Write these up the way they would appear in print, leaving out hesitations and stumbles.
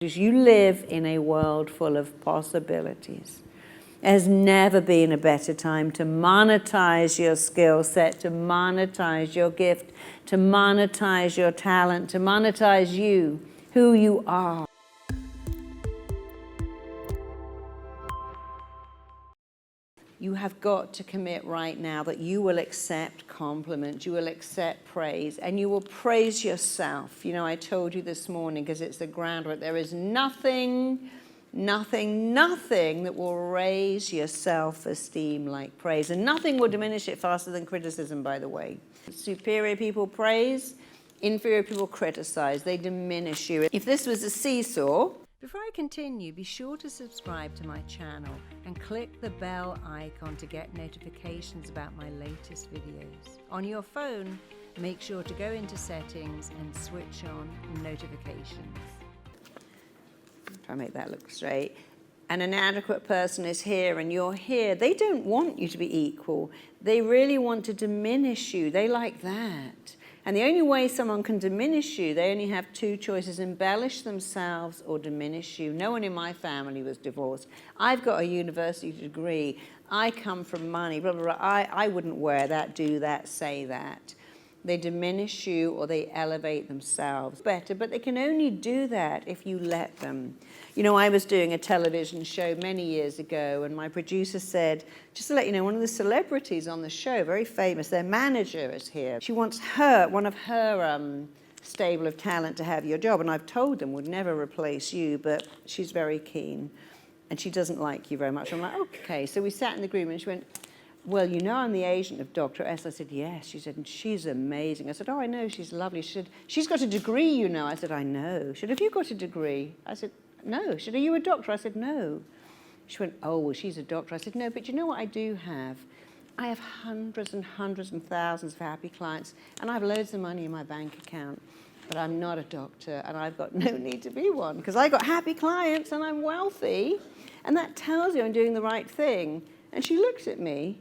You live in a world full of possibilities. There has never been a better time to monetize your skill set, to monetize your gift, to monetize your talent, to monetize you, who you are. You have got to commit right now that you will accept compliments, you will accept praise, and you will praise yourself. You know, I told you this morning, because it's the groundwork, there is nothing that will raise your self-esteem like praise. And nothing will diminish it faster than criticism, by the way. Superior people praise, inferior people criticize. They diminish you. If this was a seesaw, before I continue, be sure to subscribe to my channel and click the bell icon to get notifications about my latest videos. On your phone, make sure to go into settings and switch on notifications. Try to make that look straight. An inadequate person is here and you're here. They don't want you to be equal. They really want to diminish you. They like that. And the only way someone can diminish you, they only have two choices: embellish themselves or diminish you. No one in my family was divorced. I've got a university degree. I come from money, blah, blah, blah. I wouldn't wear that, do that, say that. They diminish you or they elevate themselves better, but they can only do that if you let them. You know, I was doing a television show many years ago, and my producer said, just to let you know, one of the celebrities on the show, very famous, their manager is here. She wants one of her stable of talent to have your job, and I've told them would never replace you, but she's very keen, and she doesn't like you very much. I'm like, okay. So we sat in the green, and she went, well, you know I'm the agent of Dr. S. I said, yes. She said, and she's amazing. I said, oh, I know, she's lovely. She said, she's got a degree, you know. I said, I know. She said, have you got a degree? I said, no. She said, are you a doctor? I said, no. She went, oh, well, she's a doctor. I said, no, but you know what I do have? I have hundreds and hundreds and thousands of happy clients, and I have loads of money in my bank account, but I'm not a doctor, and I've got no need to be one, because I got happy clients, and I'm wealthy, and that tells you I'm doing the right thing. And she looked at me,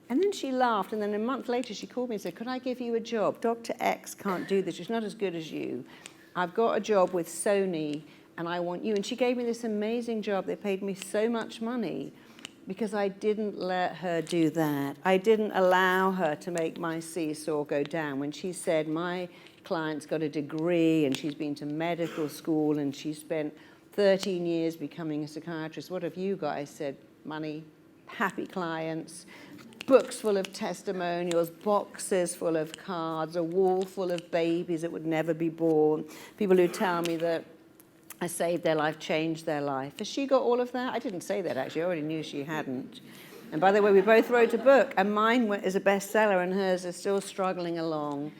and then she laughed, and then a month later she called me and said, could I give you a job? Dr. X can't do this. She's not as good as you. I've got a job with Sony, and I want you. And she gave me this amazing job. They paid me so much money because I didn't let her do that. I didn't allow her to make my seesaw go down. When she said, my client's got a degree, and she's been to medical school, and she spent 13 years becoming a psychiatrist. What have you got? I said, money, happy clients, books full of testimonials, boxes full of cards, a wall full of babies that would never be born, people who tell me that I saved their life, changed their life. Has she got all of that? I didn't say that, actually. I already knew she hadn't. And by the way, we both wrote a book, and mine is a bestseller, and hers is still struggling along.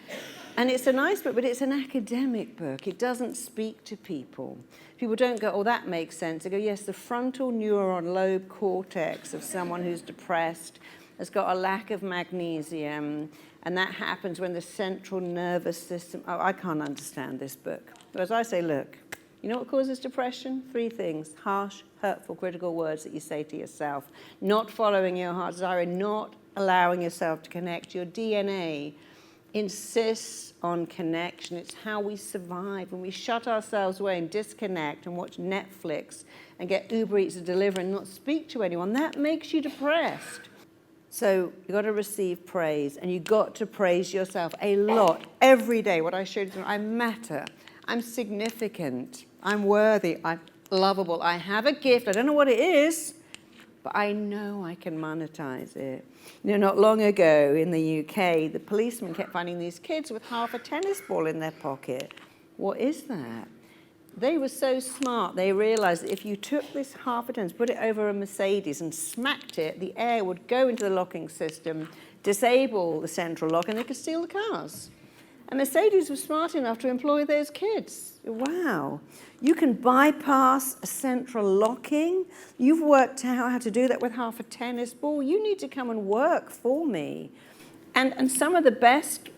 And it's a nice book, but it's an academic book. It doesn't speak to people. People don't go, oh, that makes sense. They go, yes, the frontal neuron lobe cortex of someone who's depressed has got a lack of magnesium, and that happens when the central nervous system, oh, I can't understand this book. Whereas I say, look, you know what causes depression? 3 things: harsh, hurtful, critical words that you say to yourself, not following your heart's desire, not allowing yourself to connect. Your DNA insists on connection. It's how we survive. When we shut ourselves away and disconnect and watch Netflix and get Uber Eats to deliver and not speak to anyone, that makes you depressed. So you've got to receive praise, and you've got to praise yourself a lot, every day. What I showed you, I matter, I'm significant, I'm worthy, I'm lovable, I have a gift, I don't know what it is, but I know I can monetize it. You know, not long ago in the UK, the policeman kept finding these kids with half a tennis ball in their pocket. What is that? They were so smart, they realized that if you took this half a tennis, put it over a Mercedes and smacked it, the air would go into the locking system, disable the central lock, and they could steal the cars. And Mercedes was smart enough to employ those kids. Wow. You can bypass a central locking. You've worked out how to do that with half a tennis ball. You need to come and work for me. And some of the best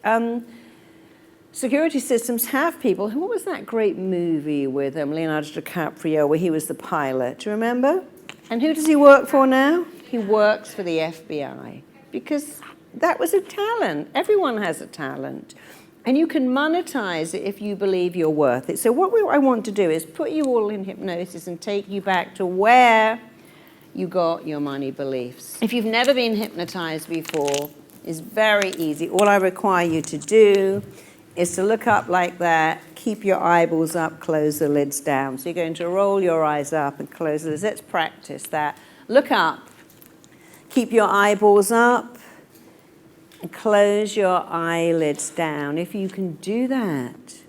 security systems have people. What was that great movie with Leonardo DiCaprio where he was the pilot? Do you remember? And who does he work for now? He works for the FBI, because that was a talent. Everyone has a talent. And you can monetize it if you believe you're worth it. So what I want to do is put you all in hypnosis and take you back to where you got your money beliefs. If you've never been hypnotized before, it's very easy. All I require you to do is to look up like that, keep your eyeballs up, close the lids down. So you're going to roll your eyes up and close the lids. Let's practice that. Look up, keep your eyeballs up, and close your eyelids down. If you can do that,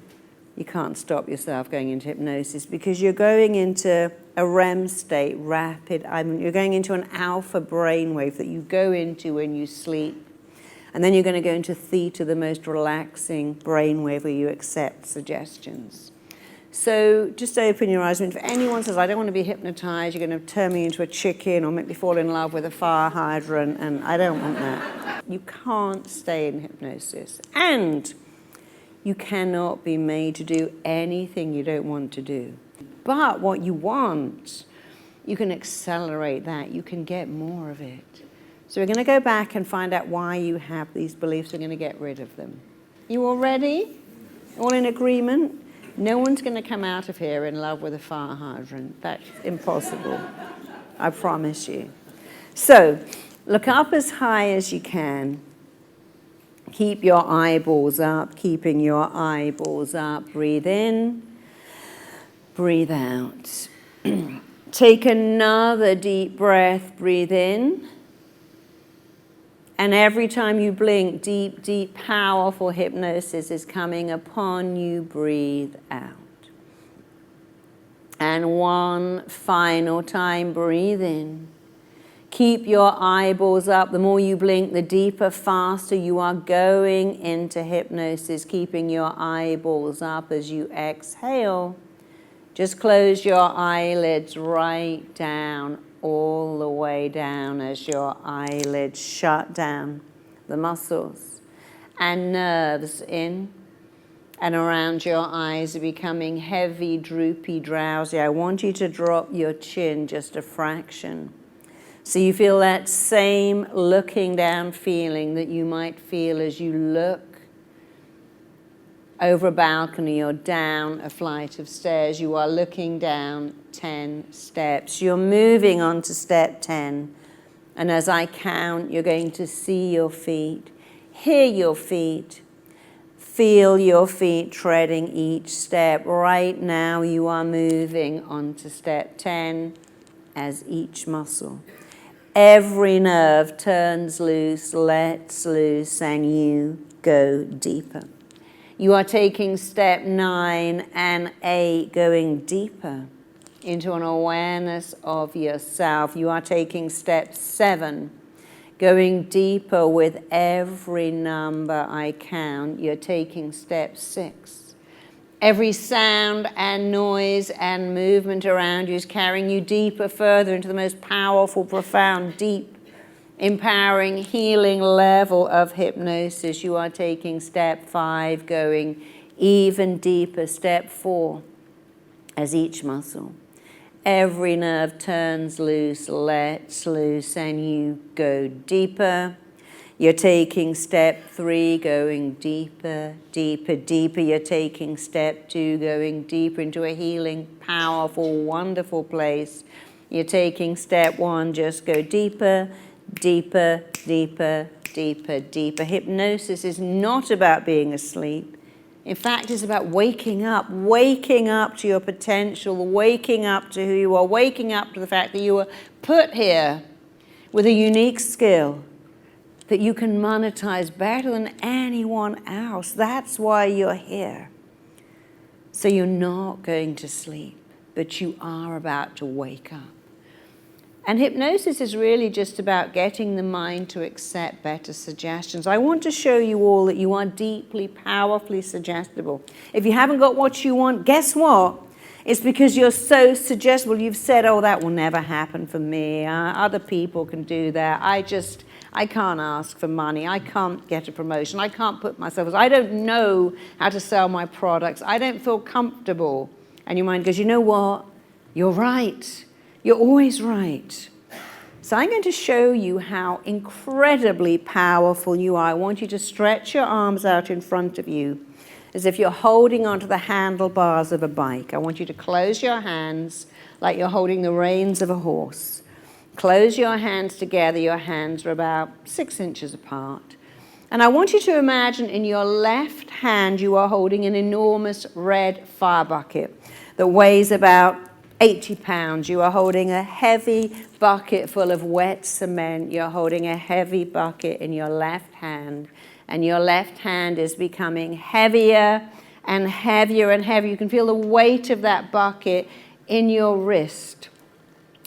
you can't stop yourself going into hypnosis, because you're going into a REM state, you're going into an alpha brainwave that you go into when you sleep. And then you're going to go into theta, the most relaxing brainwave where you accept suggestions. So just open your eyes. And if anyone says, I don't want to be hypnotized, you're going to turn me into a chicken or make me fall in love with a fire hydrant, and I don't want that. You can't stay in hypnosis. And you cannot be made to do anything you don't want to do. But what you want, you can accelerate that. You can get more of it. So we're going to go back and find out why you have these beliefs. We're going to get rid of them. You all ready? All in agreement? No one's going to come out of here in love with a fire hydrant. That's impossible. I promise you. So look up as high as you can. Keep your eyeballs up, keeping your eyeballs up. Breathe in, breathe out. Take another deep breath. Breathe in. And every time you blink, deep, deep, powerful hypnosis is coming upon you. Breathe out. And one final time, breathe in. Keep your eyeballs up. The more you blink, the deeper, faster you are going into hypnosis, keeping your eyeballs up as you exhale. Just close your eyelids right down, all the way down as your eyelids shut down. The muscles and nerves in and around your eyes are becoming heavy, droopy, drowsy. I want you to drop your chin just a fraction. So you feel that same looking down feeling that you might feel as you look over a balcony or down a flight of stairs. You are looking down 10 steps. You're moving on to step 10. And as I count, you're going to see your feet, hear your feet, feel your feet treading each step. Right now, you are moving on to step 10 as each muscle. Every nerve turns loose, lets loose, and you go deeper. You are taking step 9 and 8, going deeper into an awareness of yourself. You are taking step 7, going deeper with every number I count. You're taking step 6. Every sound and noise and movement around you is carrying you deeper, further into the most powerful, profound, deep, empowering, healing level of hypnosis. You are taking step 5, going even deeper. Step 4, as each muscle. Every nerve turns loose, lets loose, and you go deeper. You're taking step 3, going deeper, deeper, deeper. You're taking step 2, going deeper into a healing, powerful, wonderful place. You're taking step 1, just go deeper, deeper, deeper, deeper, deeper. Hypnosis is not about being asleep. In fact, it's about waking up to your potential, waking up to who you are, waking up to the fact that you were put here with a unique skill that you can monetize better than anyone else. That's why you're here. So you're not going to sleep, but you are about to wake up. And hypnosis is really just about getting the mind to accept better suggestions. I want to show you all that you are deeply, powerfully suggestible. If you haven't got what you want, guess what? It's because you're so suggestible. You've said, oh, that will never happen for me. Other people can do that. I can't ask for money. I can't get a promotion. I can't put myself, I don't know how to sell my products. I don't feel comfortable. And your mind goes, you know what? You're right. You're always right. So I'm going to show you how incredibly powerful you are. I want you to stretch your arms out in front of you as if you're holding onto the handlebars of a bike. I want you to close your hands like you're holding the reins of a horse. Close your hands together. Your hands are about 6 inches apart. And I want you to imagine in your left hand you are holding an enormous red fire bucket that weighs about 80 pounds. You are holding a heavy bucket full of wet cement. You're holding a heavy bucket in your left hand. And your left hand is becoming heavier and heavier and heavier. You can feel the weight of that bucket in your wrist,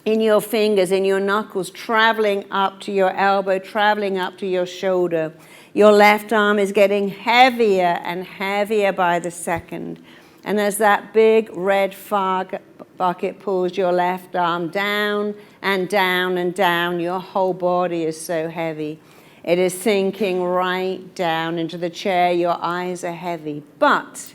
in your fingers, in your knuckles, traveling up to your elbow, traveling up to your shoulder. Your left arm is getting heavier and heavier by the second. And as that big red fire bucket pulls your left arm down and down and down, your whole body is so heavy. It is sinking right down into the chair. Your eyes are heavy. But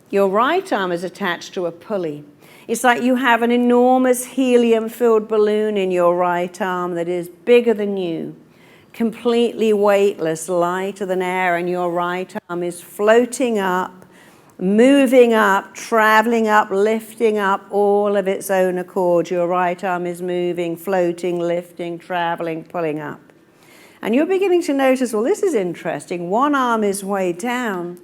your right arm is attached to a pulley. It's like you have an enormous helium-filled balloon in your right arm that is bigger than you, completely weightless, lighter than air, and your right arm is floating up, moving up, traveling up, lifting up all of its own accord. Your right arm is moving, floating, lifting, traveling, pulling up. And you're beginning to notice, well, this is interesting. One arm is way down,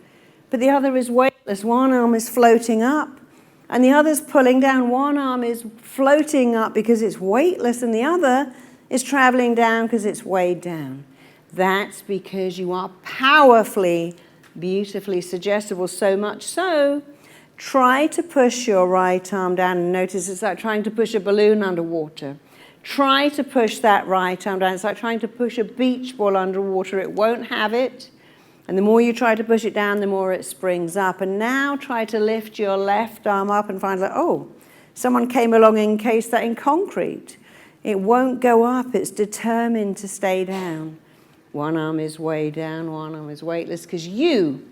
but the other is weightless. One arm is floating up, and the other's pulling down. One arm is floating up because it's weightless, and the other is traveling down because it's weighed down. That's because you are powerfully, beautifully suggestible, so much so, try to push your right arm down, and notice it's like trying to push a balloon underwater. Try to push that right arm down. It's like trying to push a beach ball underwater. It won't have it. And the more you try to push it down, the more it springs up. And now try to lift your left arm up and find out, oh, someone came along and encased that in concrete. It won't go up. It's determined to stay down. One arm is way down, one arm is weightless, because you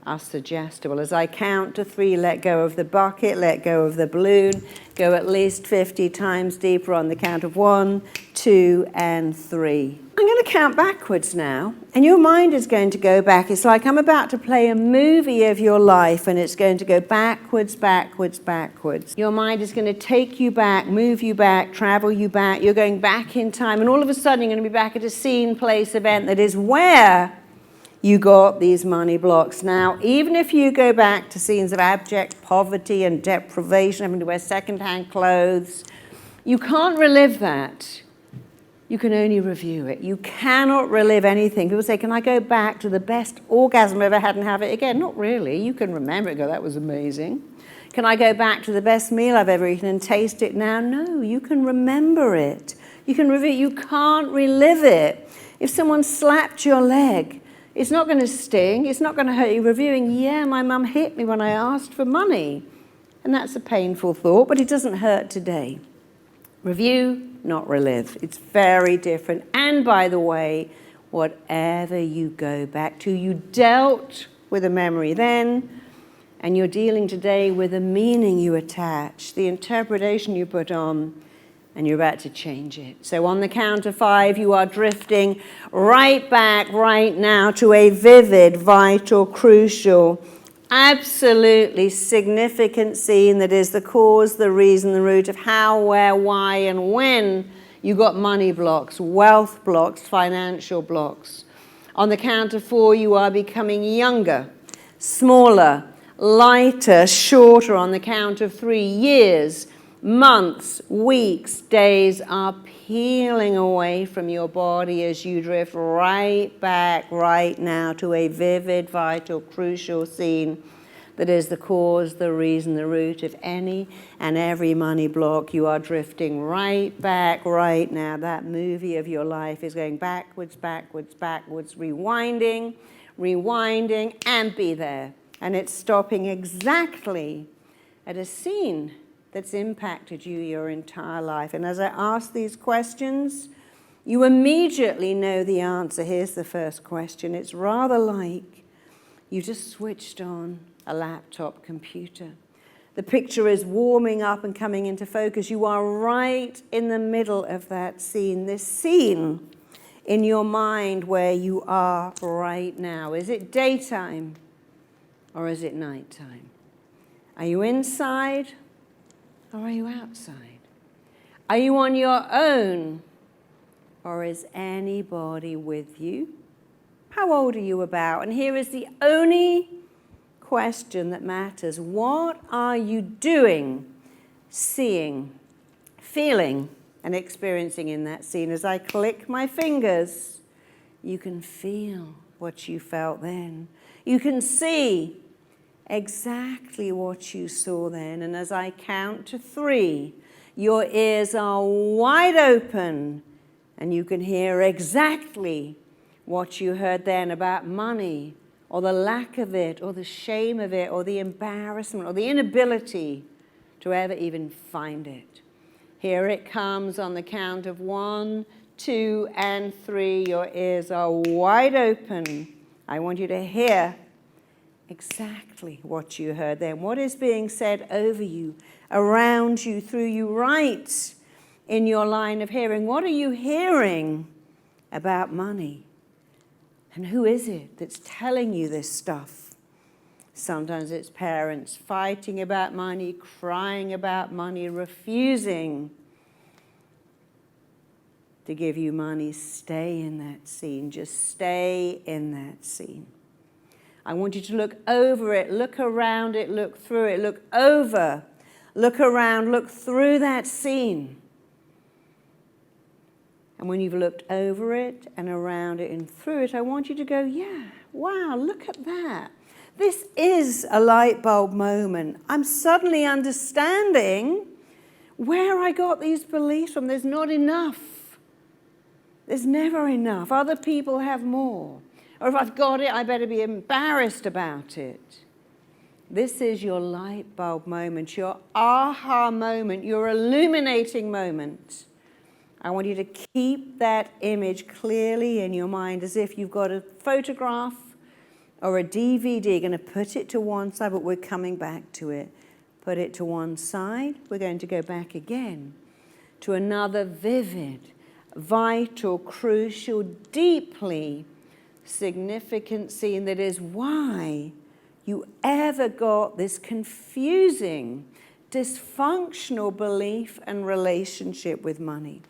are suggestible. As I count to 3, let go of the bucket, let go of the balloon, go at least 50 times deeper on the count of 1, 2, and 3. I'm going to count backwards now, and your mind is going to go back. It's like I'm about to play a movie of your life, and it's going to go backwards, backwards, backwards. Your mind is going to take you back, move you back, travel you back. You're going back in time, and all of a sudden you're going to be back at a scene, place, event that is where you got these money blocks. Now, even if you go back to scenes of abject poverty and deprivation, having to wear second-hand clothes, you can't relive that. You can only review it. You cannot relive anything. People say, can I go back to the best orgasm I ever had and have it again? Not really. You can remember it, go, that was amazing. Can I go back to the best meal I've ever eaten and taste it now? No, you can remember it. You can review it. You can't relive it. If someone slapped your leg, it's not going to sting. It's not going to hurt you. Reviewing, yeah, my mum hit me when I asked for money. And that's a painful thought, but it doesn't hurt today. Review, not relive. It's very different. And by the way, whatever you go back to, you dealt with a memory then, and you're dealing today with a meaning you attach, the interpretation you put on, and you're about to change it. So on the count of 5, you are drifting right back right now to a vivid, vital, crucial, absolutely significant scene that is the cause, the reason, the root of how, where, why, and when you got money blocks, wealth blocks, financial blocks. On the count of 4, you are becoming younger, smaller, lighter, shorter. On the count of 3, years, months, weeks, days are peeling away from your body as you drift right back right now to a vivid, vital, crucial scene that is the cause, the reason, the root of any and every money block. You are drifting right back right now. That movie of your life is going backwards, backwards, backwards, rewinding, rewinding, and be there. And it's stopping exactly at a scene that's impacted you your entire life. And as I ask these questions, you immediately know the answer. Here's the first question. It's rather like you just switched on a laptop computer. The picture is warming up and coming into focus. You are right in the middle of that scene, this scene in your mind where you are right now. Is it daytime? or is it nighttime? Are you inside or are you outside? Are you on your own or is anybody with you? How old are you about? And here is the only question that matters. What are you doing, seeing, feeling, and experiencing in that scene? As I click my fingers, you can feel what you felt then. You can see exactly what you saw then. And as I count to 3, your ears are wide open and you can hear exactly what you heard then about money, or the lack of it, or the shame of it, or the embarrassment, or the inability to ever even find it. Here it comes on the count of 1, 2, and 3. Your ears are wide open. I want you to hear exactly what you heard then. What is being said over you, around you, through you, right in your line of hearing? What are you hearing about money? And who is it that's telling you this stuff? Sometimes it's parents fighting about money, crying about money, refusing to give you money. Stay in that scene. Just stay in that scene. I want you to look over it, look around it, look through it, look over, look around, look through that scene. And when you've looked over it and around it and through it, I want you to go, yeah, wow, look at that. This is a light bulb moment. I'm suddenly understanding where I got these beliefs from. There's not enough. There's never enough. Other people have more. Or if I've got it, I better be embarrassed about it. This is your light bulb moment, your aha moment, your illuminating moment. I want you to keep that image clearly in your mind as if you've got a photograph or a DVD. You're going to put it to one side, but we're coming back to it. Put it to one side. We're going to go back again to another vivid, vital, crucial, deeply significant scene that is why you ever got this confusing, dysfunctional belief and relationship with money.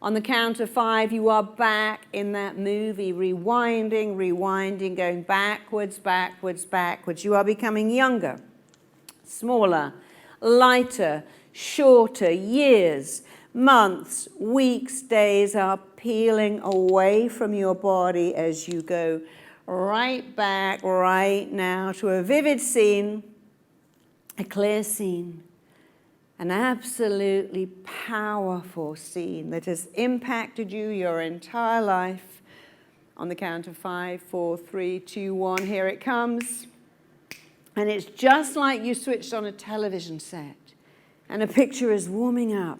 On the count of 5, you are back in that movie, rewinding, going backwards, backwards, backwards. You are becoming younger, smaller, lighter, shorter. Years, months, weeks, days are peeling away from your body as you go right back right now to a vivid scene, a clear scene. An absolutely powerful scene that has impacted you your entire life. On the count of 5, 4, 3, 2, 1, here it comes. And it's just like you switched on a television set and a picture is warming up.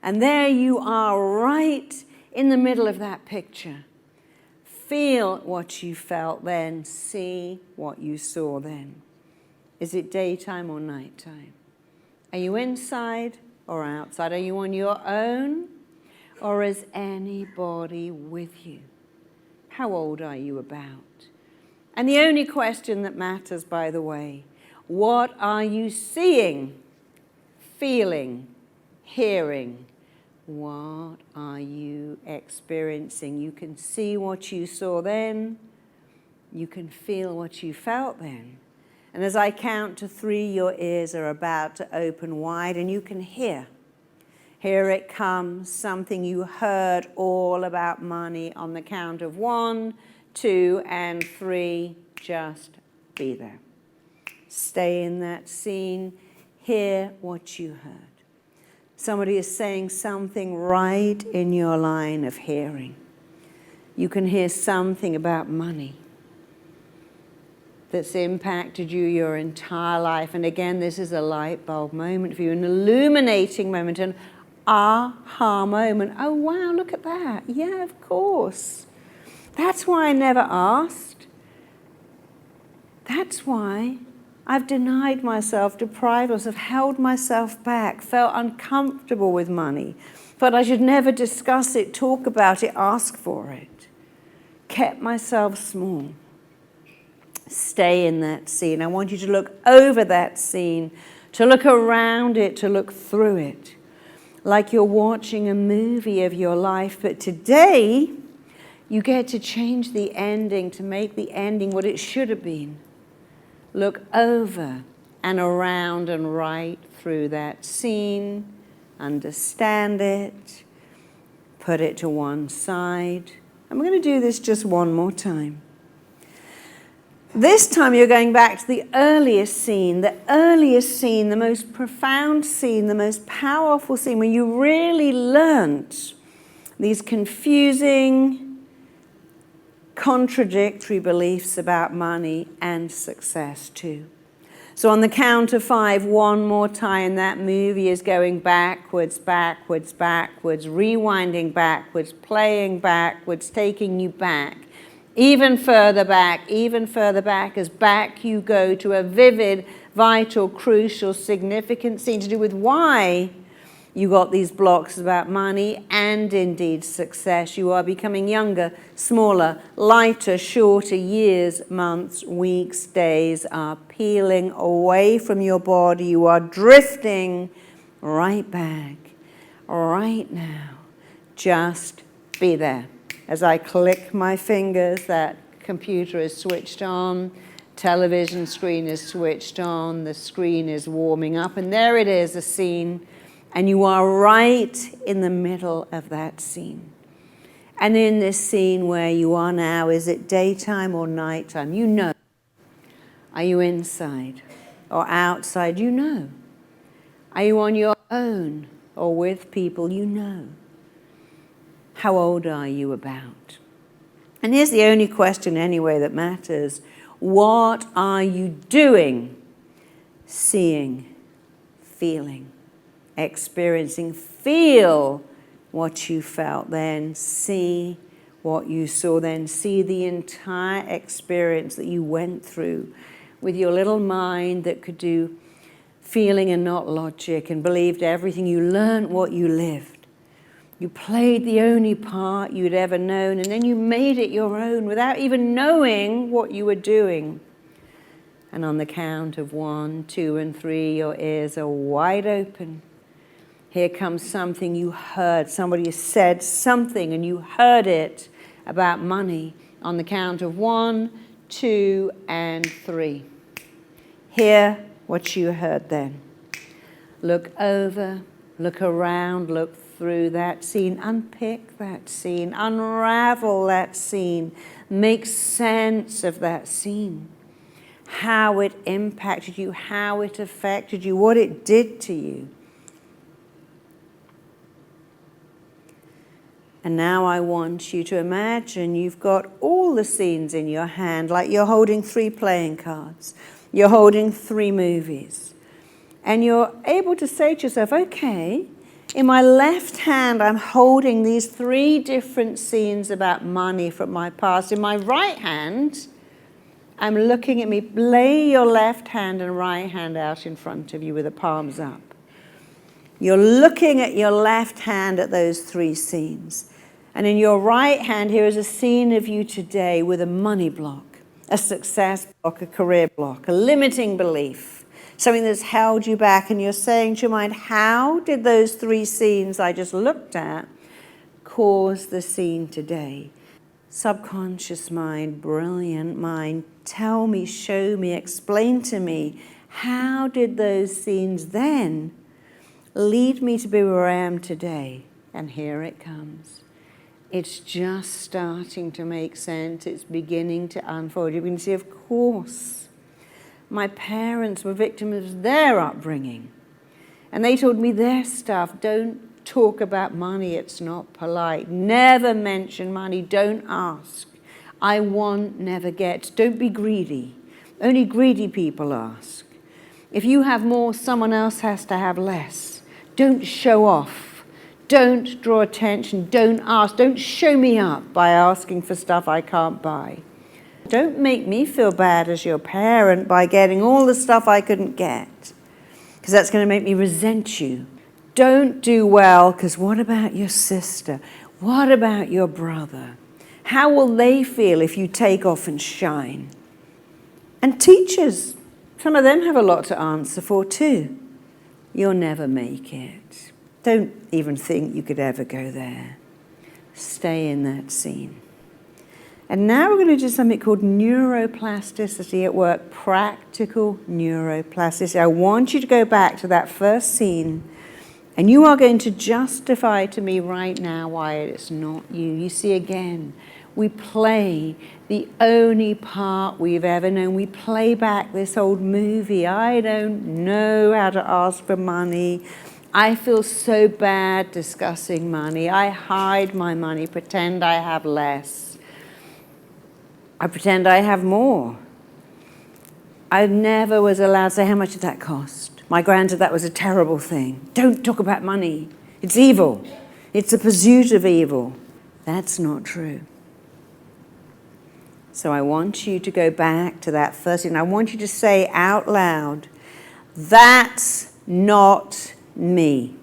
And there you are right in the middle of that picture. Feel what you felt then. See what you saw then. Is it daytime or nighttime? Are you inside or outside? Are you on your own or is anybody with you? How old are you about? And the only question that matters, by the way, what are you seeing, feeling, hearing? What are you experiencing? You can see what you saw then. You can feel what you felt then. And as I count to 3, your ears are about to open wide and you can hear. Here it comes, something you heard all about money. On the count of 1, 2, and 3, just be there. Stay in that scene, hear what you heard. Somebody is saying something right in your line of hearing. You can hear something about money that's impacted you your entire life. And again, this is a light bulb moment for you, an illuminating moment, an aha moment. Oh, wow, look at that. Yeah, of course. That's why I never asked. That's why I've denied myself, deprived myself, held myself back, felt uncomfortable with money, felt I should never discuss it, talk about it, ask for it, kept myself small. Stay in that scene. I want you to look over that scene, to look around it, to look through it, like you're watching a movie of your life. But today, you get to change the ending, to make the ending what it should have been. Look over and around and right through that scene, understand it, put it to one side. And we're going to do this just one more time. This time you're going back to the earliest scene, the most profound scene, the most powerful scene, where you really learnt these confusing, contradictory beliefs about money and success too. So on the count of 5, one more time, that movie is going backwards, backwards, backwards, rewinding backwards, playing backwards, taking you back. Even further back, as back you go to a vivid, vital, crucial, significant scene to do with why you got these blocks about money and indeed success. You are becoming younger, smaller, lighter, shorter. Years, months, weeks, days are peeling away from your body. You are drifting right back, right now. Just be there. As I click my fingers, that computer is switched on, television screen is switched on, the screen is warming up, and there it is, a scene, and you are right in the middle of that scene. And in this scene where you are now, is it daytime or nighttime? You know. Are you inside or outside? You know. Are you on your own or with people? You know. How old are you about? And here's the only question anyway that matters. What are you doing? Seeing, feeling, experiencing. Feel what you felt, then see what you saw, then see the entire experience that you went through with your little mind that could do feeling and not logic and believed everything. You learned what you lived. You played the only part you'd ever known, and then you made it your own without even knowing what you were doing. And on the count of 1, 2, and 3, your ears are wide open. Here comes something you heard. Somebody said something, and you heard it about money. On the count of 1, 2, and 3. Hear what you heard then. Look over, look around, look through that scene, unpick that scene, unravel that scene, make sense of that scene, how it impacted you, how it affected you, what it did to you. And now I want you to imagine you've got all the scenes in your hand, like you're holding 3 playing cards, you're holding 3 movies, and you're able to say to yourself, okay, in my left hand, I'm holding these 3 different scenes about money from my past. In my right hand, I'm looking at me. Lay your left hand and right hand out in front of you with the palms up. You're looking at your left hand at those 3 scenes. And in your right hand, here is a scene of you today with a money block, a success block, a career block, a limiting belief. Something that's held you back, and you're saying to your mind, how did those 3 scenes I just looked at cause the scene today? Subconscious mind, brilliant mind, tell me, show me, explain to me, how did those scenes then lead me to be where I am today? And here it comes. It's just starting to make sense. It's beginning to unfold. You can see, of course, my parents were victims of their upbringing. And they told me their stuff. Don't talk about money, it's not polite. Never mention money, don't ask. I want, never get. Don't be greedy. Only greedy people ask. If you have more, someone else has to have less. Don't show off. Don't draw attention. Don't ask. Don't show me up by asking for stuff I can't buy. Don't make me feel bad as your parent by getting all the stuff I couldn't get, because that's going to make me resent you. Don't do well, because what about your sister? What about your brother? How will they feel if you take off and shine? And teachers, some of them have a lot to answer for too. You'll never make it. Don't even think you could ever go there. Stay in that scene. And now we're going to do something called neuroplasticity at work, practical neuroplasticity. I want you to go back to that first scene, and you are going to justify to me right now why it's not you. You see, again, we play the only part we've ever known. We play back this old movie. I don't know how to ask for money. I feel so bad discussing money. I hide my money, pretend I have less. I pretend I have more. I never was allowed to say, how much did that cost? My granddad, that was a terrible thing. Don't talk about money. It's evil. It's a pursuit of evil. That's not true. So I want you to go back to that first thing. I want you to say out loud, that's not me.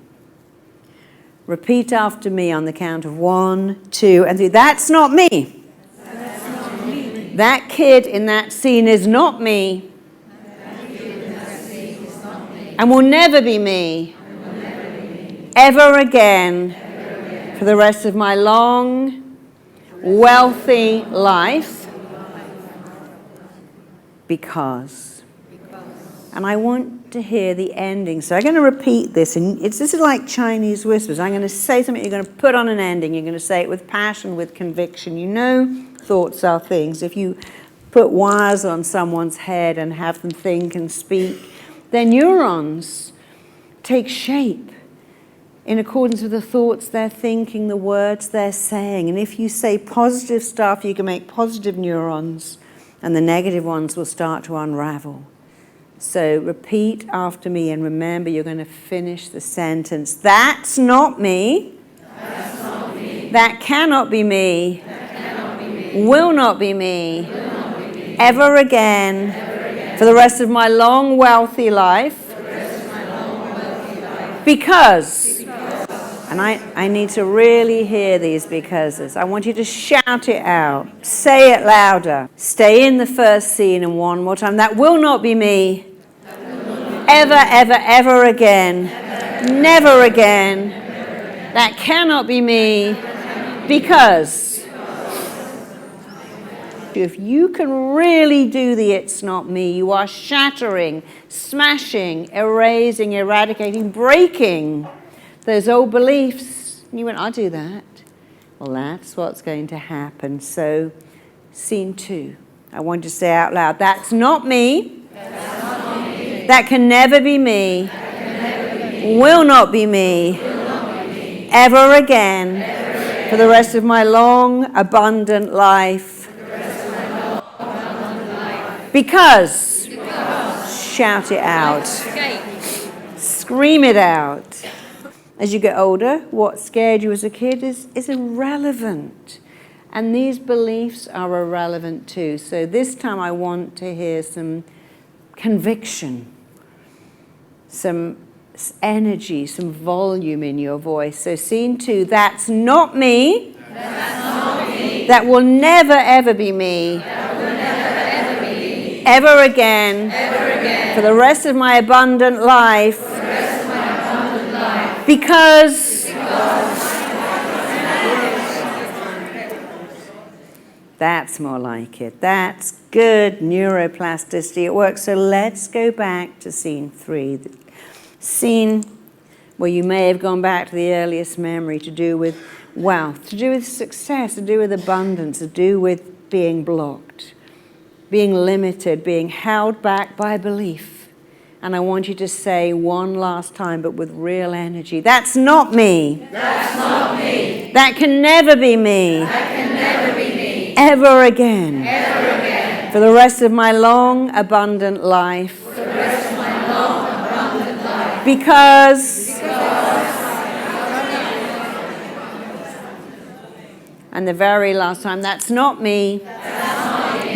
Repeat after me on the count of 1, 2, and 3. That's not me. That kid in that scene is not me. And will never be me. Ever again. For the rest of my long, wealthy life. Because. And I want to hear the ending. So I'm going to repeat this. And this is like Chinese whispers. I'm going to say something. You're going to put on an ending. You're going to say it with passion, with conviction. You know, thoughts are things. If you put wires on someone's head and have them think and speak, their neurons take shape in accordance with the thoughts they're thinking, the words they're saying. And if you say positive stuff, you can make positive neurons, and the negative ones will start to unravel. So repeat after me, and remember, you're going to finish the sentence. That's not me. That's not me. That cannot be me. Will not be me, Ever again, for the rest of my long, wealthy life, because, and I need to really hear these becauses. I want you to shout it out, say it louder, stay in the first scene, and one more time. That will not be me, ever again, never again. That cannot be me, because. If you can really do the it's not me, you are shattering, smashing, erasing, eradicating, breaking those old beliefs. And you went, I'll do that. Well, that's what's going to happen. So, scene 2. I want you to say out loud, that's not me. That's not me. That can never be me. Will not be me. Ever again. For the rest of my long, abundant life. Because. Shout it out. Scream it out. As you get older, what scared you as a kid is irrelevant. And these beliefs are irrelevant too. So this time I want to hear some conviction, some energy, some volume in your voice. So scene 2, that's not me. That's not me. That will never ever be me. Ever again, for the rest of my abundant life, because that's more like it. That's good neuroplasticity. It works. So let's go back to scene 3. The scene where you may have gone back to the earliest memory to do with wealth, to do with success, to do with abundance, to do with being blocked, being limited, being held back by belief. And I want you to say one last time, but with real energy, that's not me. That's not me. That can never be me. That can never be me. Ever again. Ever again. For the rest of my long, abundant life. For the rest of my long, abundant life. Because. And the very last time, that's not me.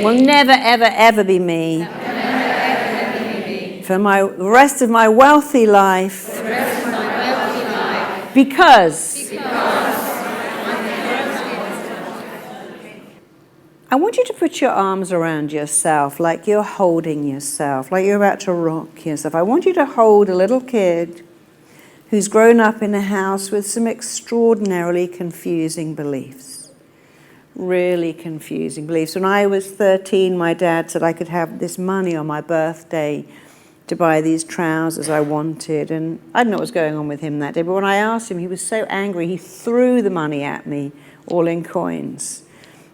Will never, ever be me. For the rest of my wealthy life. Because I want you to put your arms around yourself like you're holding yourself, like you're about to rock yourself. I want you to hold a little kid who's grown up in a house with some extraordinarily confusing beliefs. Really confusing beliefs. When I was 13, my dad said I could have this money on my birthday to buy these trousers I wanted, and I don't know what was going on with him that day, but when I asked him, he was so angry, he threw the money at me, all in coins.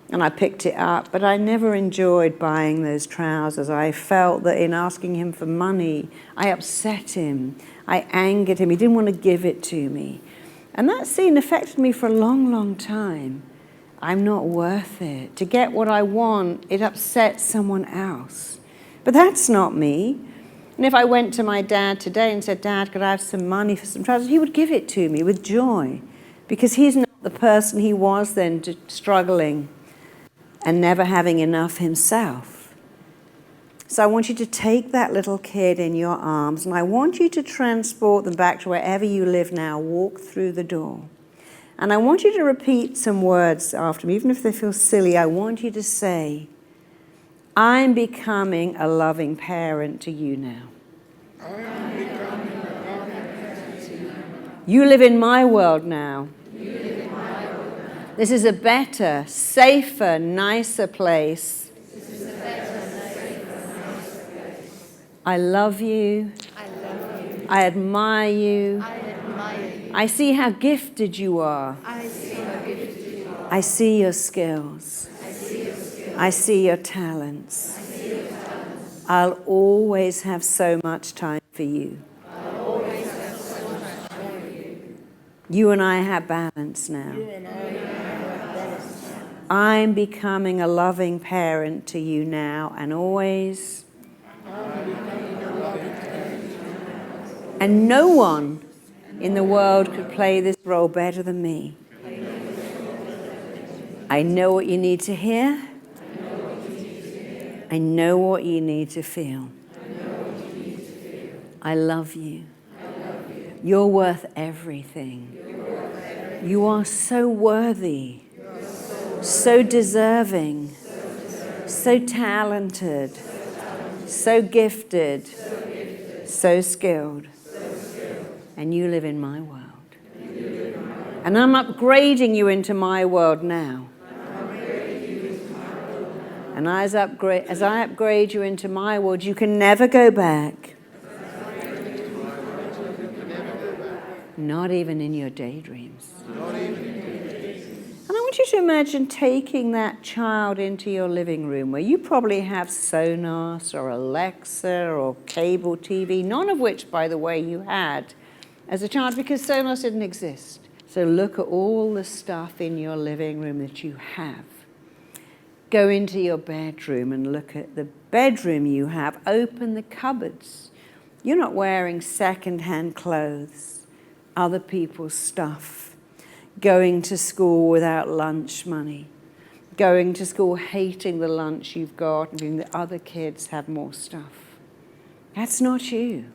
And I picked it up, but I never enjoyed buying those trousers. I felt that in asking him for money, I upset him, I angered him, he didn't want to give it to me. And that scene affected me for a long, long time. I'm not worth it. To get what I want, it upsets someone else. But that's not me. And if I went to my dad today and said, Dad, could I have some money for some trousers? He would give it to me with joy, because he's not the person he was then, struggling and never having enough himself. So I want you to take that little kid in your arms, and I want you to transport them back to wherever you live now. Walk through the door. And I want you to repeat some words after me, even if they feel silly. I want you to say, I'm becoming a loving parent to you now. You live in my world now. This is a better, safer, nicer place. I love you. I admire you. I see how gifted you are. I see your skills. I see your talents. I'll always have so much time for you. You and I have balance now. I'm becoming a loving parent to you now and always. And no one in the world could play this role better than me. I know what you need to hear. I know what you need to feel. I love you. You're worth everything. You are so worthy, so deserving, so talented, so gifted, so skilled. And you live in my world. And I'm upgrading you into my world now. And as I upgrade you into my world, you can never go back. Not even in your daydreams. And I want you to imagine taking that child into your living room where you probably have Sonos or Alexa or cable TV, none of which, by the way, you had as a child because Sonos didn't exist. So look at all the stuff in your living room that you have. Go into your bedroom and look at the bedroom you have. Open the cupboards. You're not wearing second-hand clothes, other people's stuff. Going to school without lunch money. Going to school hating the lunch you've got and being the other kids have more stuff. That's not you.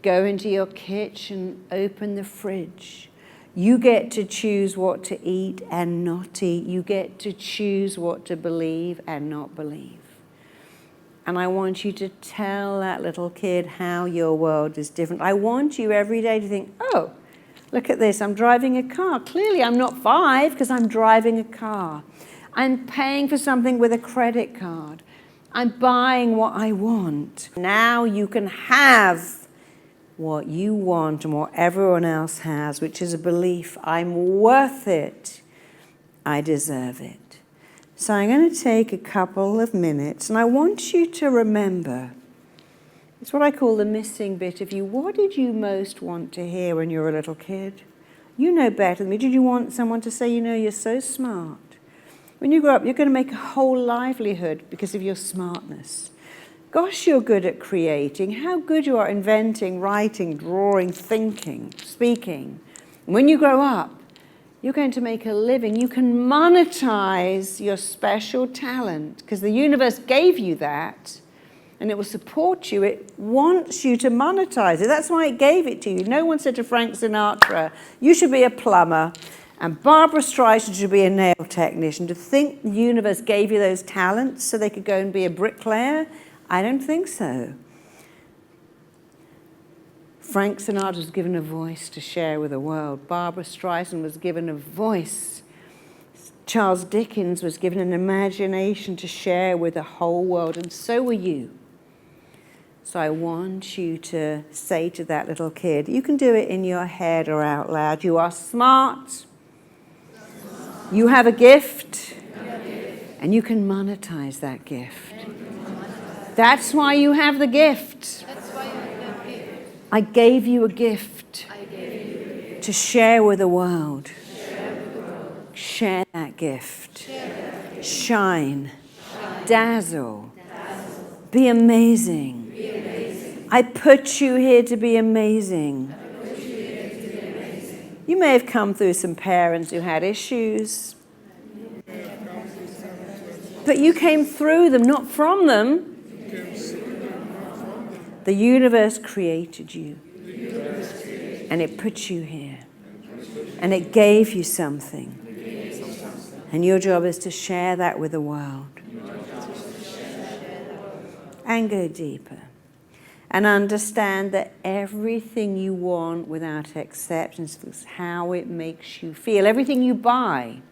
Go into your kitchen, open the fridge. You get to choose what to eat and not eat. You get to choose what to believe and not believe. And I want you to tell that little kid how your world is different. I want you every day to think, oh, look at this, I'm driving a car. Clearly I'm not 5 because I'm driving a car. I'm paying for something with a credit card. I'm buying what I want. Now you can have what you want and what everyone else has, which is a belief, I'm worth it, I deserve it. So I'm going to take a couple of minutes, and I want you to remember, it's what I call the missing bit of you. What did you most want to hear when you were a little kid? You know better than me. Did you want someone to say, you know, you're so smart? When you grow up, you're going to make a whole livelihood because of your smartness. Gosh, you're good at creating. How good you are inventing, writing, drawing, thinking, speaking. When you grow up, you're going to make a living. You can monetize your special talent because the universe gave you that and it will support you. It wants you to monetize it. That's why it gave it to you. No one said to Frank Sinatra, you should be a plumber. And Barbara Streisand should be a nail technician. To think the universe gave you those talents so they could go and be a bricklayer? I don't think so. Frank Sinatra was given a voice to share with the world. Barbara Streisand was given a voice. Charles Dickens was given an imagination to share with the whole world, and so were you. So I want you to say to that little kid, you can do it in your head or out loud, you are smart, you have a gift, and you can monetize that gift. That's why you have the gift. I gave you a gift to share with the world. Share that gift. Shine. Dazzle. Be amazing. I put you here to be amazing. You may have come through some parents who had issues, but you came through them, not from them. The universe created you, and it put you here, and it gave you something, and your job is to share that with the world, and go deeper, and understand that everything you want without acceptance is how it makes you feel. Everything you buy.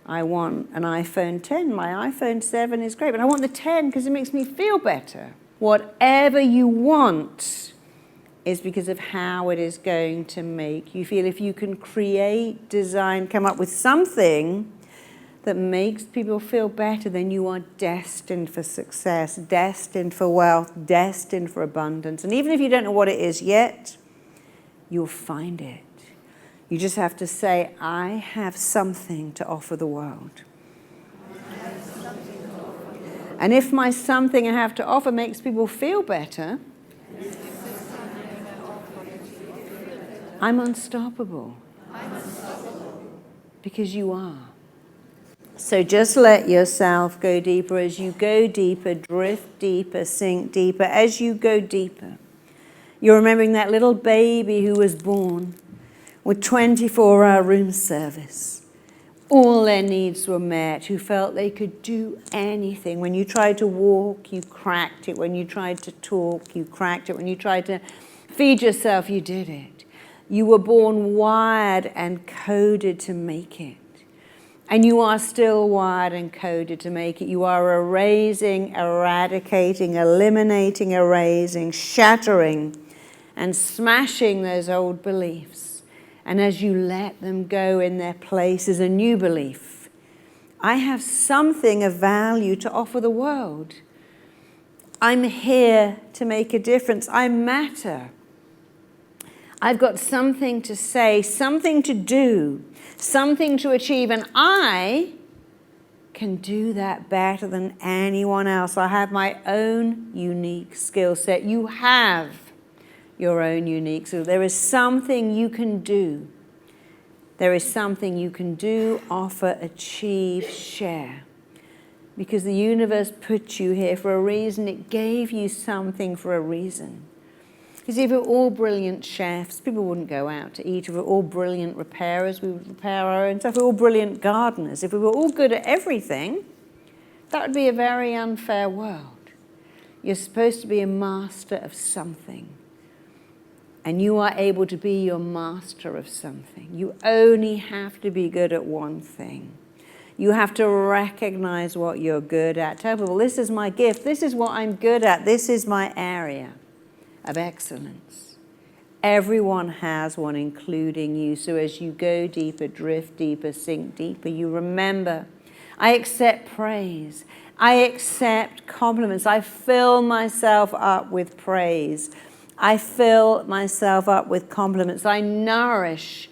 I want an iPhone 10. My iPhone 7 is great, but I want the 10 because it makes me feel better. Whatever you want is because of how it is going to make you feel. If you can create, design, come up with something that makes people feel better, then you are destined for success, destined for wealth, destined for abundance. And even if you don't know what it is yet, you'll find it. You just have to say, I have something to offer the world. And if my something I have to offer makes people feel better, I'm unstoppable. Because you are. So just let yourself go deeper. As you go deeper, drift deeper, sink deeper. As you go deeper, you're remembering that little baby who was born with 24-hour room service. All their needs were met, who felt they could do anything. When you tried to walk, you cracked it. When you tried to talk, you cracked it. When you tried to feed yourself, you did it. You were born wired and coded to make it. And you are still wired and coded to make it. You are erasing, eradicating, eliminating, erasing, shattering, and smashing those old beliefs. And as you let them go in their place is a new belief. I have something of value to offer the world. I'm here to make a difference. I matter. I've got something to say, something to do, something to achieve, and I can do that better than anyone else. I have my own unique skill set. You have your own unique skill. There is something you can do. There is something you can do, offer, achieve, share. Because the universe put you here for a reason. It gave you something for a reason. Because if we were all brilliant chefs, people wouldn't go out to eat. If we were all brilliant repairers, we would repair our own stuff. If we were all brilliant gardeners, if we were all good at everything, that would be a very unfair world. You're supposed to be a master of something. And you are able to be your master of something. You only have to be good at one thing. You have to recognize what you're good at. Tell people, this is my gift. This is what I'm good at. This is my area of excellence. Everyone has one, including you. So as you go deeper, drift deeper, sink deeper, you remember, I accept praise. I accept compliments. I fill myself up with praise. I fill myself up with compliments. I nourish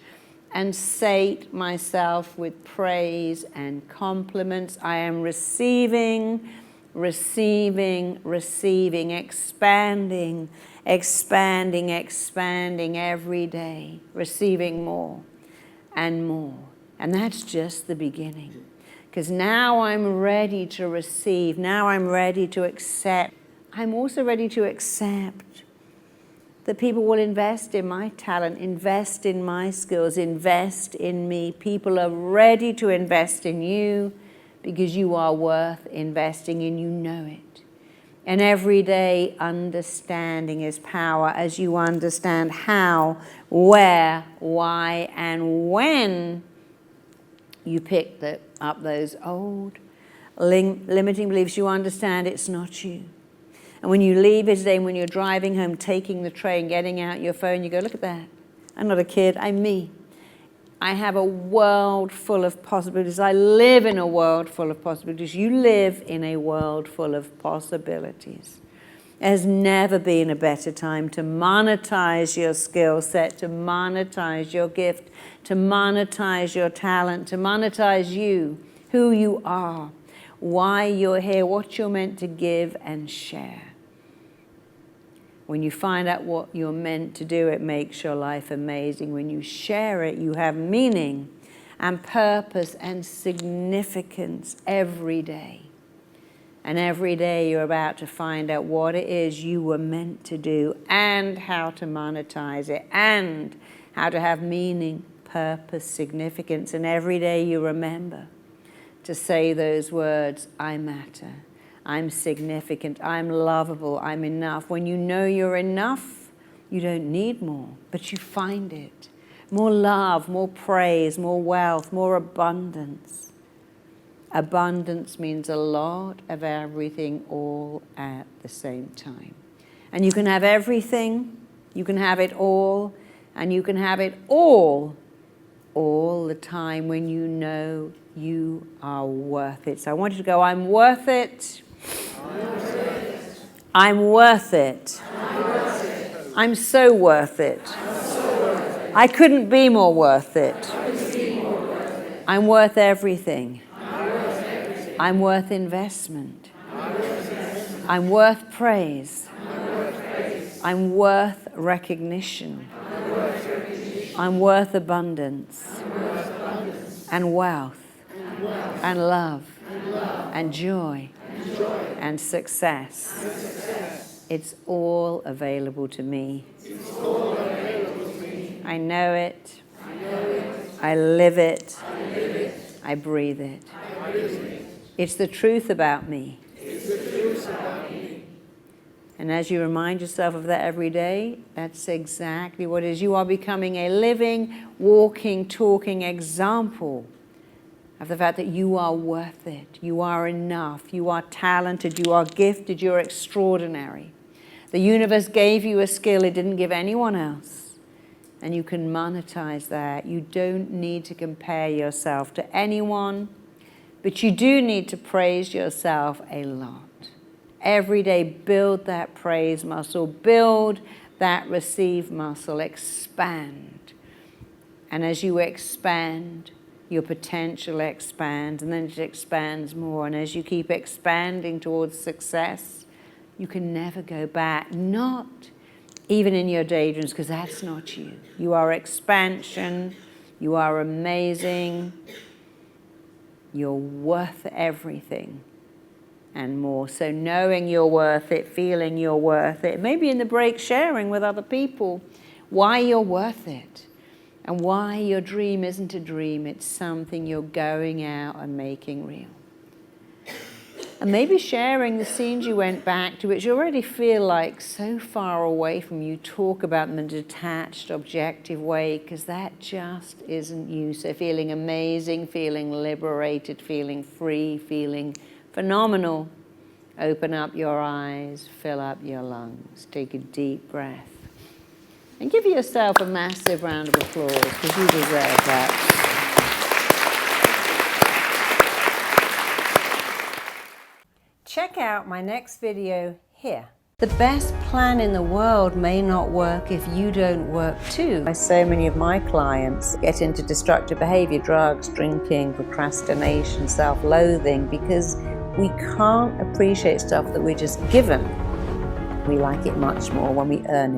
and sate myself with praise and compliments. I am receiving, receiving, receiving, expanding, expanding, expanding every day, receiving more and more. And that's just the beginning. Because now I'm ready to receive. Now I'm ready to accept. I'm also ready to accept that people will invest in my talent, invest in my skills, invest in me. People are ready to invest in you because you are worth investing in. You know it. And every day understanding is power as you understand how, where, why, and when you pick up those old limiting beliefs. You understand it's not you. And when you leave it today, when you're driving home, taking the train, getting out your phone, you go, look at that. I'm not a kid, I'm me. I have a world full of possibilities. I live in a world full of possibilities. You live in a world full of possibilities. There's never been a better time to monetize your skill set, to monetize your gift, to monetize your talent, to monetize you, who you are, why you're here, what you're meant to give and share. When you find out what you're meant to do, it makes your life amazing. When you share it, you have meaning and purpose and significance every day. And every day you're about to find out what it is you were meant to do and how to monetize it and how to have meaning, purpose, significance. And every day you remember to say those words, I matter. I'm significant, I'm lovable, I'm enough. When you know you're enough, you don't need more, but you find it. More love, more praise, more wealth, more abundance. Abundance means a lot of everything all at the same time. And you can have everything, you can have it all, and you can have it all the time when you know you are worth it. So I want you to go, I'm worth it. I'm worth it. I'm so worth it. I couldn't be more worth it. I'm worth everything. I'm worth investment. I'm worth praise. I'm worth recognition. I'm worth abundance and wealth and love and joy and success. It's all available to me. I know it. I live it. I breathe it. It's the truth about me. And as you remind yourself of that every day, that's exactly what it is. You are becoming a living, walking, talking example of the fact that you are worth it. You are enough. You are talented. You are gifted. You're extraordinary. The universe gave you a skill it didn't give anyone else. And you can monetize that. You don't need to compare yourself to anyone, but you do need to praise yourself a lot. Every day, build that praise muscle. Build that receive muscle. Expand. And as you expand, your potential expands, and then it expands more. And as you keep expanding towards success, you can never go back. Not even in your daydreams, because that's not you. You are expansion. You are amazing. You're worth everything and more. So knowing you're worth it, feeling you're worth it, maybe in the break sharing with other people why you're worth it and why your dream isn't a dream, it's something you're going out and making real. And maybe sharing the scenes you went back to, which you already feel like so far away from you, talk about them in a detached, objective way, because that just isn't you. So feeling amazing, feeling liberated, feeling free, feeling phenomenal. Open up your eyes, fill up your lungs, take a deep breath. And give yourself a massive round of applause, because you deserve that. Check out my next video here. The best plan in the world may not work if you don't work too. So many of my clients get into destructive behavior, drugs, drinking, procrastination, self-loathing, because we can't appreciate stuff that we're just given. We like it much more when we earn it.